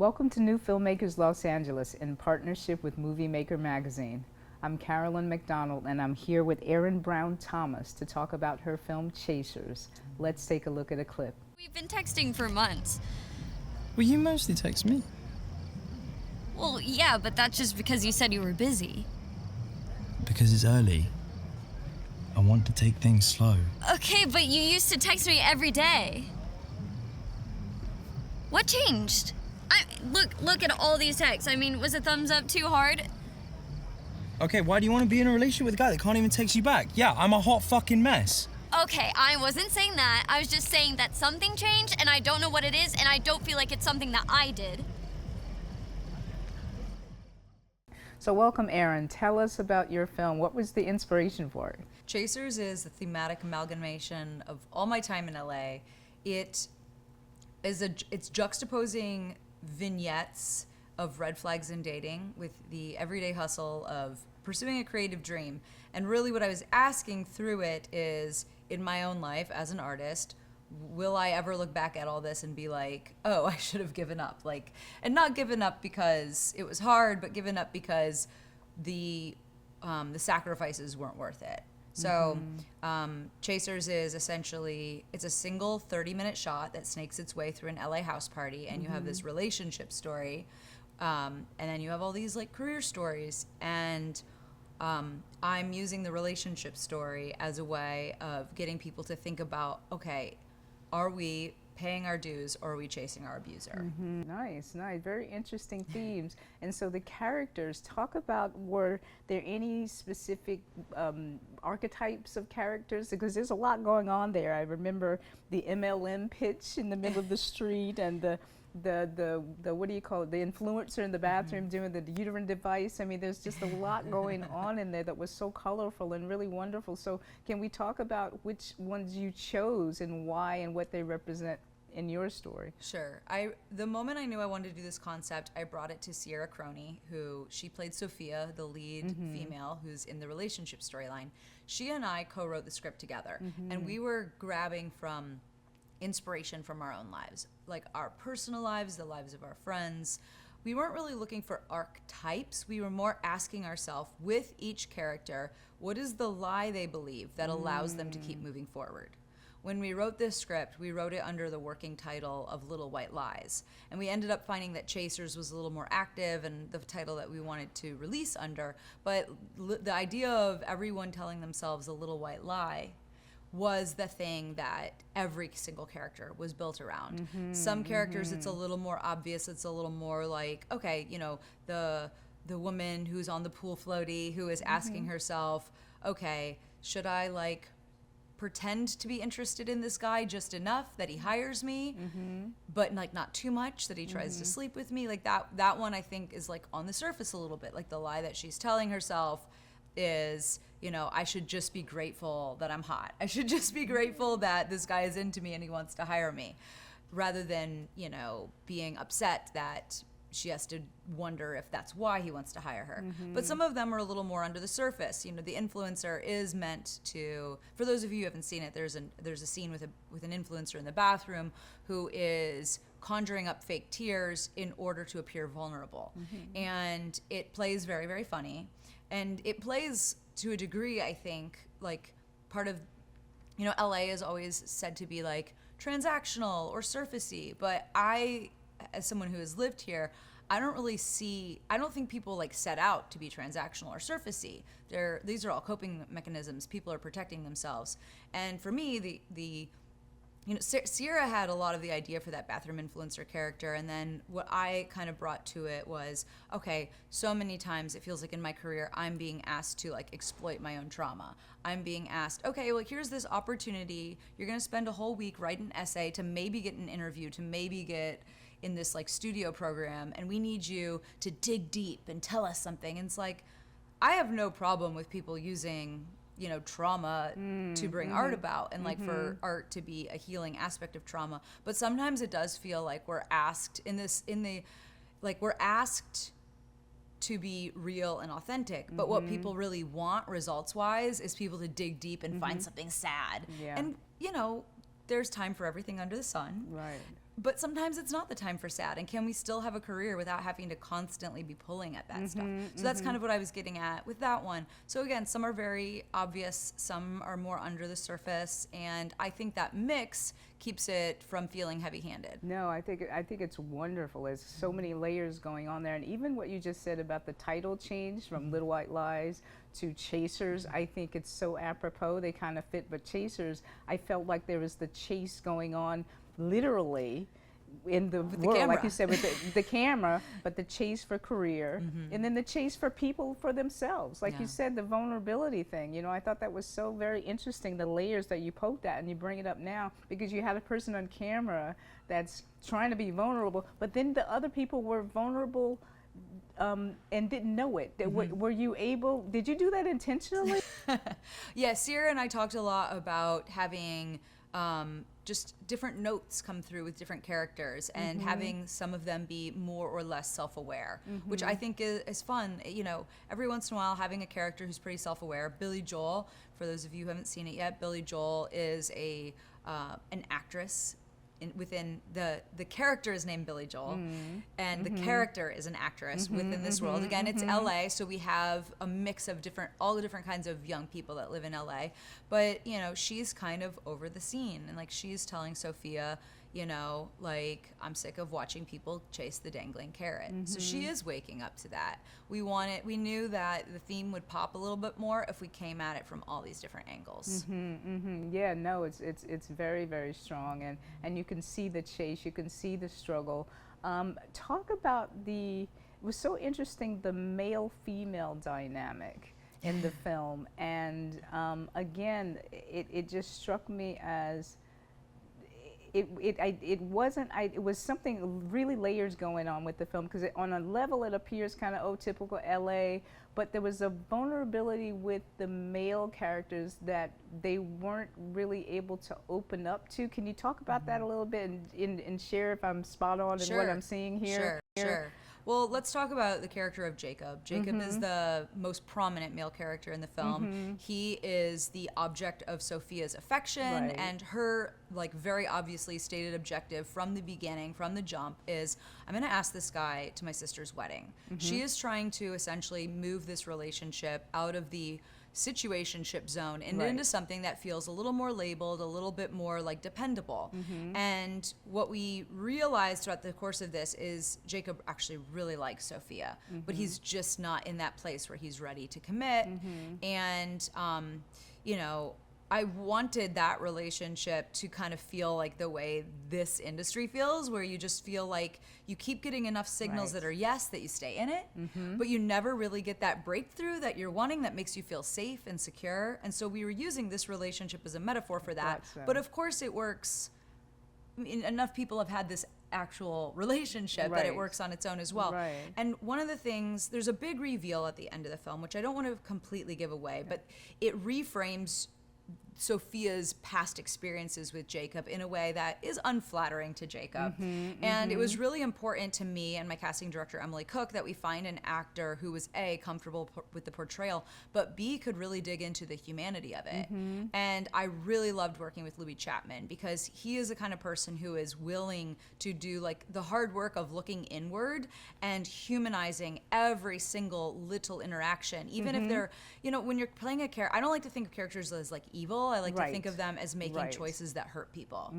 Welcome to New Filmmakers Los Angeles in partnership with Movie Maker magazine. I'm Carolyn McDonald and I'm here with Erin Brown Thomas to talk about her film Chasers. Let's take a look at a clip. We've been texting for months. Well, you mostly text me. Well, yeah, but that's just because you said you were busy. Because it's early. I want to take things slow. Okay, but you used to text me every day. What changed? Look at all these texts. I mean, was a thumbs up too hard? Okay, why do you want to be in a relationship with a guy that can't even text you back? Yeah, I'm a hot fucking mess. Okay, I wasn't saying that. I was just saying that something changed and I don't know what it is and I don't feel like it's something that I did. So welcome, Erin. Tell us about your film. What was the inspiration for it? Chasers is a thematic amalgamation of all my time in LA. It's juxtaposing vignettes of red flags in dating with the everyday hustle of pursuing a creative dream. And really what I was asking through it is, in my own life as an artist, will I ever look back at all this and be like, oh, I should have given up? Like, and not given up because it was hard, but given up because the sacrifices weren't worth it. So Chasers is essentially, it's a single 30-minute shot that snakes its way through an LA house party, and you have this relationship story, and then you have all these like career stories, and I'm using the relationship story as a way of getting people to think about, okay, are we paying our dues or are we chasing our abuser? Nice. Very interesting themes. And so the characters, talk about, were there any specific archetypes of characters? Because there's a lot going on there. I remember the MLM pitch in the middle of the street and the what do you call it, the influencer in the bathroom doing the uterine device. I mean, there's just a lot going on in there that was so colorful and really wonderful. So can we talk about which ones you chose and why and what they represent in your story? Sure. The moment I knew I wanted to do this concept, I brought it to Sierra Croney, she played Sophia, the lead female who's in the relationship storyline. She and I co-wrote the script together, and we were grabbing from inspiration from our own lives, like our personal lives, the lives of our friends. We weren't really looking for archetypes. We were more asking ourselves, with each character, what is the lie they believe that allows them to keep moving forward? When we wrote this script, we wrote it under the working title of Little White Lies. And we ended up finding that Chasers was a little more active and the title that we wanted to release under. But the idea of everyone telling themselves a little white lie was the thing that every single character was built around. Some characters, it's a little more obvious. It's a little more like, okay, you know, the woman who's on the pool floaty who is asking herself, okay, should I like pretend to be interested in this guy just enough that he hires me, but like not too much that he tries to sleep with me? Like that one I think is like on the surface a little bit. Like the lie that she's telling herself is, you know, I should just be grateful that I'm hot. I should just be grateful that this guy is into me and he wants to hire me, rather than, you know, being upset that she has to wonder if that's why he wants to hire her. But some of them are a little more under the surface. You know, the influencer is meant to, for those of you who haven't seen it, there's a scene with an influencer in the bathroom who is conjuring up fake tears in order to appear vulnerable. And it plays very, very funny. And it plays to a degree, I think, like part of, you know, LA is always said to be like transactional or surfacey, but I, as someone who has lived here, I don't think people like set out to be transactional or surfacey. These are all coping mechanisms. People are protecting themselves. And for me, you know, Sierra had a lot of the idea for that bathroom influencer character, and then what I kind of brought to it was, okay, so many times it feels like in my career I'm being asked to like exploit my own trauma. I'm being asked, okay, well, here's this opportunity. You're gonna spend a whole week writing an essay to maybe get an interview, to maybe get in this like studio program, and we need you to dig deep and tell us something. And it's like, I have no problem with people using, you know, trauma to bring art about, and like for art to be a healing aspect of trauma. But sometimes it does feel like we're asked we're asked to be real and authentic, but what people really want results wise is people to dig deep and find something sad. And you know, there's time for everything under the sun. Right. but sometimes it's not the time for sad. And can we still have a career without having to constantly be pulling at that stuff? So that's kind of what I was getting at with that one. So again, some are very obvious, some are more under the surface, and I think that mix keeps it from feeling heavy-handed. No, I think it's wonderful. There's so many layers going on there, and even what you just said about the title change from Little White Lies to Chasers, I think it's so apropos. They kind of fit, but Chasers, I felt like there was the chase going on literally in the world, camera. like you said, with the camera, but the chase for career, and then the chase for people for themselves. Like you said, the vulnerability thing, you know, I thought that was so very interesting, the layers that you poked at, and you bring it up now because you had a person on camera that's trying to be vulnerable, but then the other people were vulnerable and didn't know it. Were you able, did you do that intentionally? Yeah, Sierra and I talked a lot about having just different notes come through with different characters and having some of them be more or less self-aware, which I think is fun. You know, every once in a while having a character who's pretty self-aware. Billy Joel, for those of you who haven't seen it yet, Billy Joel is an actress. Within the character is named Billy Joel, and the character is an actress within this world. Again, it's LA, so we have a mix of all the different kinds of young people that live in LA. But you know, she's kind of over the scene, and like she's telling Sophia, you know, like, I'm sick of watching people chase the dangling carrot. So she is waking up to that. We knew that the theme would pop a little bit more if we came at it from all these different angles. Yeah, no, it's very, very strong, and you can see the chase, you can see the struggle. Talk about it was so interesting, the male-female dynamic in the film, and again, it just struck me as it was something really layers going on with the film, because on a level it appears kind of typical LA, but there was a vulnerability with the male characters that they weren't really able to open up to. Can you talk about that a little bit and share if I'm spot on in what I'm seeing here? Sure. Well, let's talk about the character of Jacob. Jacob is the most prominent male character in the film. He is the object of Sophia's affection, and her, like, very obviously stated objective from the beginning, from the jump, is I'm going to ask this guy to my sister's wedding. She is trying to essentially move this relationship out of the situationship zone and into something that feels a little more labeled, a little bit more like dependable. And what we realized throughout the course of this is Jacob actually really likes Sophia, but he's just not in that place where he's ready to commit. And you know, I wanted that relationship to kind of feel like the way this industry feels, where you just feel like you keep getting enough signals that are yes, that you stay in it, but you never really get that breakthrough that you're wanting that makes you feel safe and secure. And so we were using this relationship as a metaphor for that. But of course it works. I mean, enough people have had this actual relationship that it works on its own as well. And one of the things, there's a big reveal at the end of the film, which I don't want to completely give away, but it reframes Sophia's past experiences with Jacob in a way that is unflattering to Jacob. And it was really important to me and my casting director, Emily Cook, that we find an actor who was A, comfortable with the portrayal, but B, could really dig into the humanity of it. And I really loved working with Louis Chapman, because he is the kind of person who is willing to do like the hard work of looking inward and humanizing every single little interaction, even if they're, you know, when you're playing a character, I don't like to think of characters as like evil. I like to think of them as making choices that hurt people,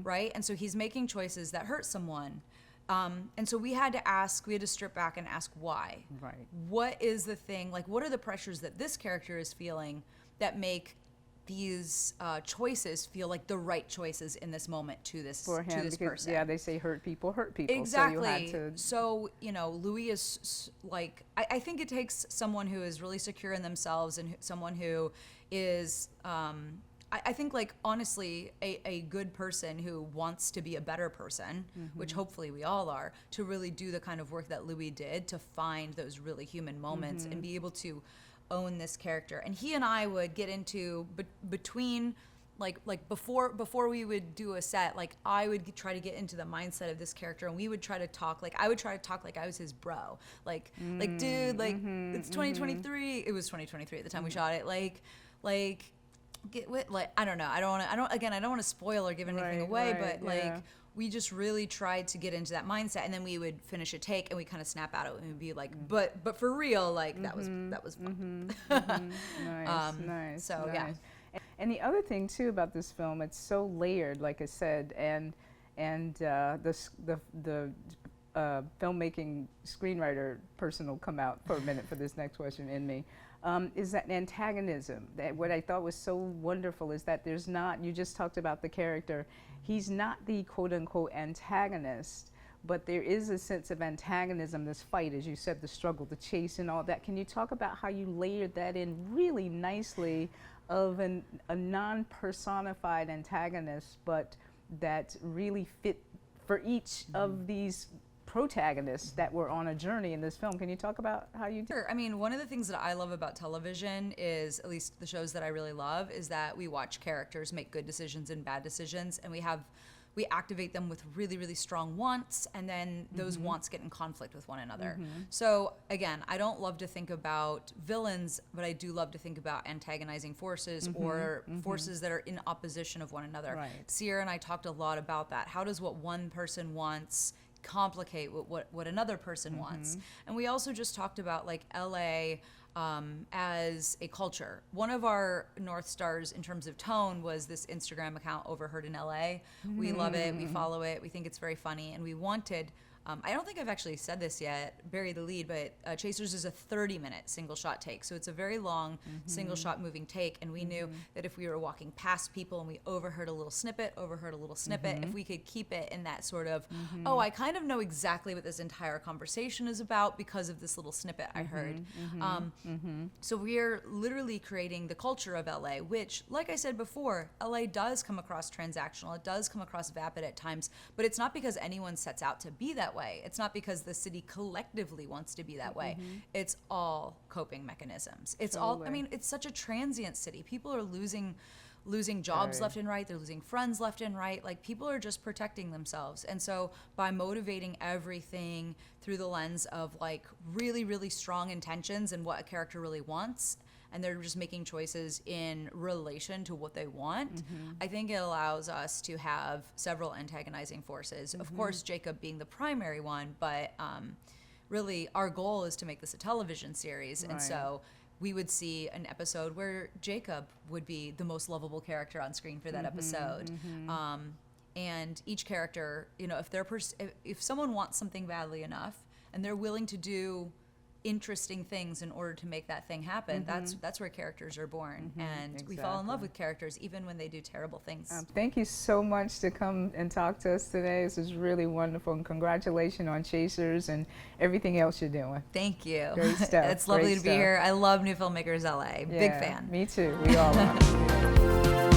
right? And so he's making choices that hurt someone. And so we had to strip back and ask why. What is the thing, like what are the pressures that this character is feeling that make these choices feel like the right choices in this moment to this person? Yeah, they say hurt people hurt people. Exactly. So you know, Louis is like, I think it takes someone who is really secure in themselves and someone who is, I think, like, honestly, a good person who wants to be a better person, which hopefully we all are, to really do the kind of work that Louis did to find those really human moments and be able to own this character. And he and I would get into between like before we would do a set, like I would try to get into the mindset of this character, and we would try to talk like I was his bro, like dude, like it's 2023. It was 2023 at the time we shot it. Like get with, like, I don't know. I don't want to spoil or give anything away, but like we just really tried to get into that mindset, and then we would finish a take and we kind of snap out of it and we'd be like, but for real, like that was fun. Nice. So yeah. And the other thing too about this film, it's so layered, like I said, and the filmmaking screenwriter person will come out for a minute for this next question in me. Is that antagonism? That what I thought was so wonderful is that there's not. You just talked about the character. He's not the quote unquote antagonist, but there is a sense of antagonism. This fight, as you said, the struggle, the chase, and all that. Can you talk about how you layered that in really nicely, of a non-personified antagonist, but that really fit for each of these protagonists that were on a journey in this film? Can you talk about how you did? Sure. I mean, one of the things that I love about television is, at least the shows that I really love, is that we watch characters make good decisions and bad decisions, and we activate them with really, really strong wants, and then those wants get in conflict with one another. So again, I don't love to think about villains, but I do love to think about antagonizing forces or forces that are in opposition of one another. Right. Sierra and I talked a lot about that. How does what one person wants complicate what another person wants? And we also just talked about like LA as a culture. One of our North Stars in terms of tone was this Instagram account, Overheard in LA. We love it, we follow it, we think it's very funny, and we wanted, I don't think I've actually said this yet, bury the lead, but Chasers is a 30-minute single shot take. So it's a very long single shot moving take, and we knew that if we were walking past people and we overheard a little snippet, if we could keep it in that sort of, oh, I kind of know exactly what this entire conversation is about because of this little snippet I heard. So we're literally creating the culture of LA, which, like I said before, LA does come across transactional, it does come across vapid at times, but it's not because anyone sets out to be that way. It's not because the city collectively wants to be that way. It's all coping mechanisms. It's all, I mean, it's such a transient city. People are losing jobs left and right. They're losing friends left and right. Like, people are just protecting themselves. And so by motivating everything through the lens of like really, really strong intentions and what a character really wants, and they're just making choices in relation to what they want, I think it allows us to have several antagonizing forces. Of course, Jacob being the primary one, but really our goal is to make this a television series. And so we would see an episode where Jacob would be the most lovable character on screen for that episode. And each character, you know, if someone wants something badly enough and they're willing to do interesting things in order to make that thing happen, that's where characters are born. And we fall in love with characters even when they do terrible things. Thank you so much to come and talk to us today. This is really wonderful, and congratulations on Chasers and everything else you're doing. Thank you. Great stuff. It's lovely to be here. I love New Filmmakers LA. Big fan. Me too. We all are.